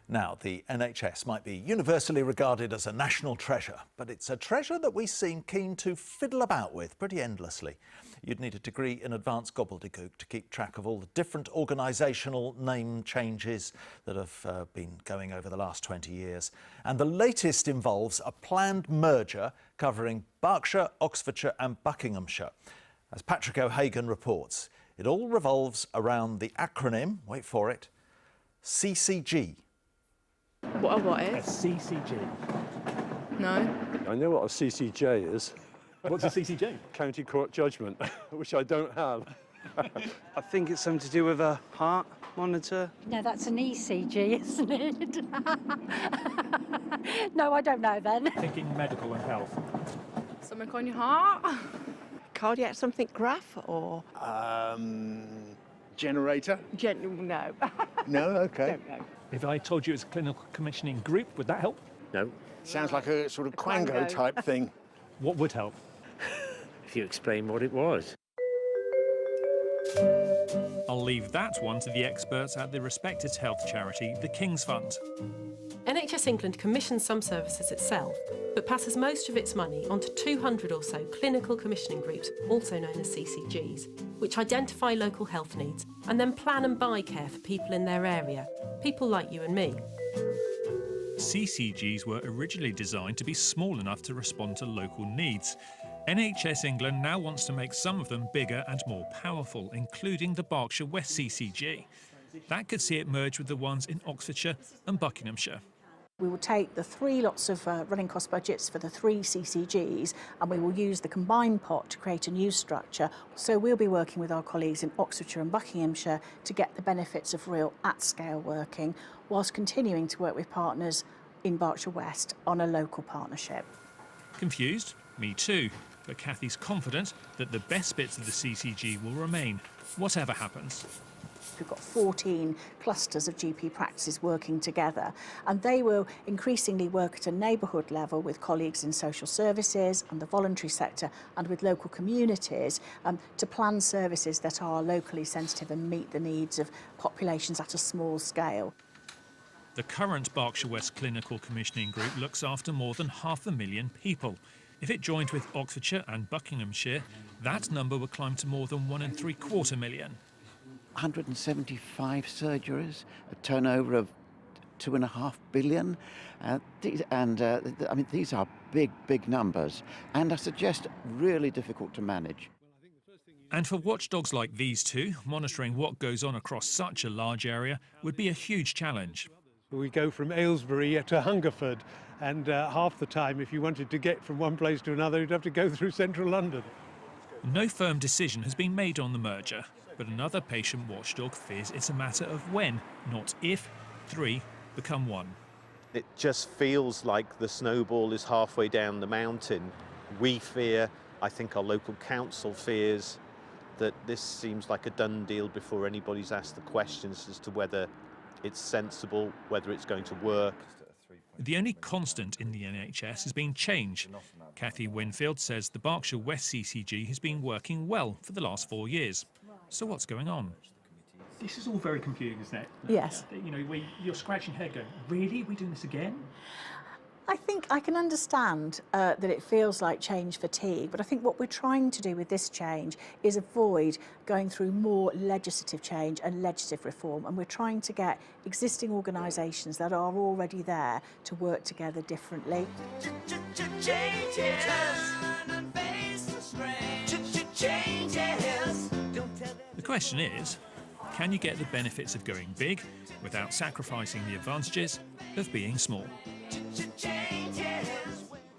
Now, the NHS might be universally regarded as a national treasure, but it's a treasure that we seem keen to fiddle about with pretty endlessly. You'd need a degree in advanced gobbledygook to keep track of all the different organisational name changes that have been going over the last 20 years. And the latest involves a planned merger covering Berkshire, Oxfordshire and Buckinghamshire. As Patrick O'Hagan reports, it all revolves around the acronym, wait for it, CCG. What is? A CCG. No. I know what a CCJ is. What's a CCG? County Court Judgment, which I don't have. I think it's something to do with a heart monitor. No, that's an ECG, isn't it? No, I don't know then. Thinking medical and health. Something on your heart? Cardiac something graph or? Generator? No. No, okay. Don't know. If I told you it's a clinical commissioning group, would that help? No. Sounds like a sort of Quango Quango. type thing. What would help? If you explain what it was. I'll leave that one to the experts at the respected health charity, the King's Fund. NHS England commissions some services itself, but passes most of its money onto 200 or so clinical commissioning groups, also known as CCGs, which identify local health needs and then plan and buy care for people in their area, people like you and me. CCGs were originally designed to be small enough to respond to local needs. NHS England now wants to make some of them bigger and more powerful, including the Berkshire West CCG. That could see it merge with the ones in Oxfordshire and Buckinghamshire. We will take the 3 lots of running cost budgets for the 3 CCGs and we will use the combined pot to create a new structure. So we'll be working with our colleagues in Oxfordshire and Buckinghamshire to get the benefits of real at-scale working, whilst continuing to work with partners in Berkshire West on a local partnership. Confused? Me too. But Cathy's confident that the best bits of the CCG will remain, whatever happens. We've got 14 clusters of GP practices working together, and they will increasingly work at a neighbourhood level with colleagues in social services and the voluntary sector and with local communities to plan services that are locally sensitive and meet the needs of populations at a small scale. The current Berkshire West Clinical Commissioning Group looks after more than 500,000 people. If it joined with Oxfordshire and Buckinghamshire, that number would climb to more than 1.75 million. 175 surgeries, a turnover of 2.5 billion. I mean, these are big numbers, and I suggest really difficult to manage. And for watchdogs like these two, monitoring what goes on across such a large area would be a huge challenge. We go from Aylesbury to Hungerford, and half the time, if you wanted to get from one place to another, you'd have to go through central London. No firm decision has been made on the merger, but another patient watchdog fears it's a matter of when, not if, 3 become 1. It just feels like the snowball is halfway down the mountain. We fear, I think our local council fears, that this seems like a done deal before anybody's asked the questions as to whether it's sensible, whether it's going to work. The only constant in the NHS has been change. Cathy Winfield says the Berkshire West CCG has been working well for the last 4 years. So what's going on? This is all very confusing, isn't it? Yes. You know, you're scratching your head going, really? Are we doing this again? I think I can understand that it feels like change fatigue, but I think what we're trying to do with this change is avoid going through more legislative change and legislative reform, and we're trying to get existing organisations that are already there to work together differently. The question is, can you get the benefits of going big without sacrificing the advantages of being small?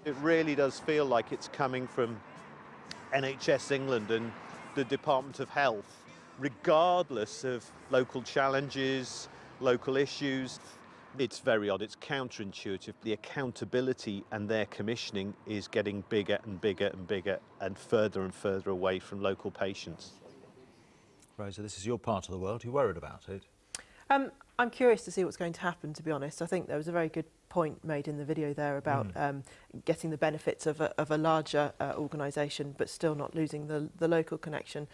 It really does feel like it's coming from NHS England and the Department of Health, regardless of local challenges, local issues. It's very odd, it's counterintuitive. The accountability and their commissioning is getting bigger and bigger and bigger and further away from local patients. Rosa, this is your part of the world. Are you worried about it? I'm curious to see what's going to happen, to be honest. I think there was a very good point point made in the video there about getting the benefits of a larger organisation, but still not losing the local connection.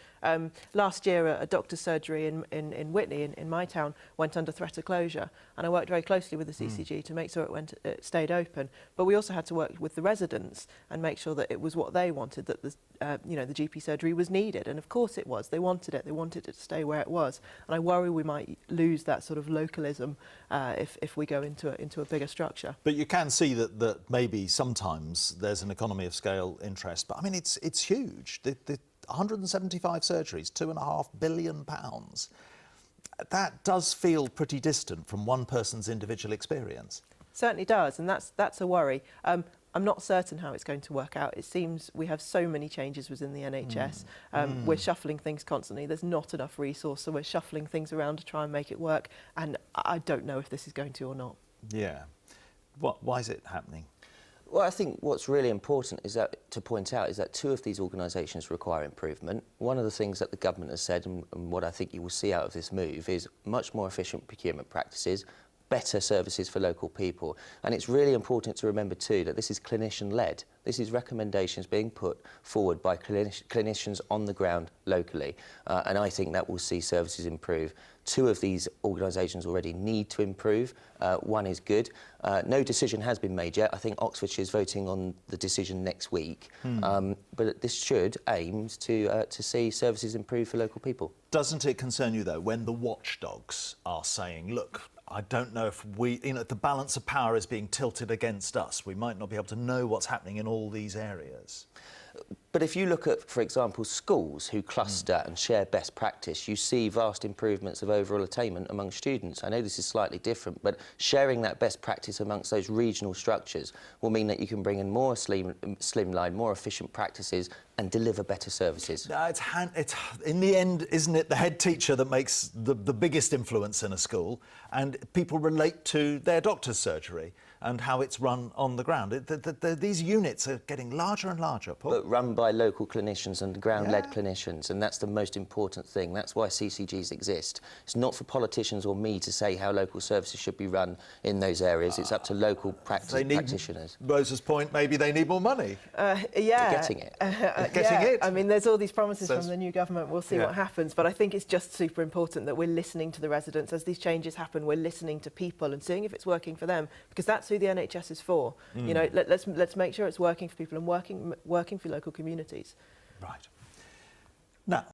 Last year, a doctor's surgery in Witney, in my town, went under threat of closure, and I worked very closely with the CCG to make sure it stayed open. But we also had to work with the residents and make sure that it was what they wanted, that the GP surgery was needed, and of course it was. They wanted it to stay where it was, and I worry we might lose that sort of localism if we go into a bigger structure. But you can see that maybe sometimes there's an economy of scale interest. But I mean, it's huge. The 175 surgeries, £2.5 billion. That does feel pretty distant from one person's individual experience. Certainly does, and that's a worry. I'm not certain how it's going to work out. It seems we have so many changes within the NHS. We're shuffling things constantly. There's not enough resource, so we're shuffling things around to try and make it work. And I don't know if this is going to or not. Yeah. Why is it happening? Well, I think what's really important to point out is that two of these organisations require improvement. One of the things that the government has said, and what I think you will see out of this move, is much more efficient procurement practices, better services for local people. And it's really important to remember too that this is clinician-led. This is recommendations being put forward by clinicians on the ground locally. And I think that will see services improve. Two of these organisations already need to improve. One is good. No decision has been made yet. I think Oxfordshire is voting on the decision next week. But this should aim to see services improve for local people. Doesn't it concern you, though, when the watchdogs are saying, look, I don't know if the balance of power is being tilted against us. We might not be able to know what's happening in all these areas. But if you look at, for example, schools who cluster and share best practice, you see vast improvements of overall attainment among students. I know this is slightly different, but sharing that best practice amongst those regional structures will mean that you can bring in more slimline, more efficient practices and deliver better services. No, it's in the end, isn't it, the head teacher that makes the biggest influence in a school, and people relate to their doctor's surgery and how it's run on the ground. These units are getting larger and larger, Paul. But run by local clinicians and ground-led clinicians, and that's the most important thing. That's why CCGs exist. It's not for politicians or me to say how local services should be run in those areas. It's up to local practitioners. Rosa's point, maybe they need more money. Yeah. Getting it. Getting it. I mean, there's all these promises from the new government. We'll see what happens. But I think it's just super important that we're listening to the residents. As these changes happen, we're listening to people and seeing if it's working for them, because that's who the NHS is for. You know, let's make sure it's working for people and working for local communities. Right. Now,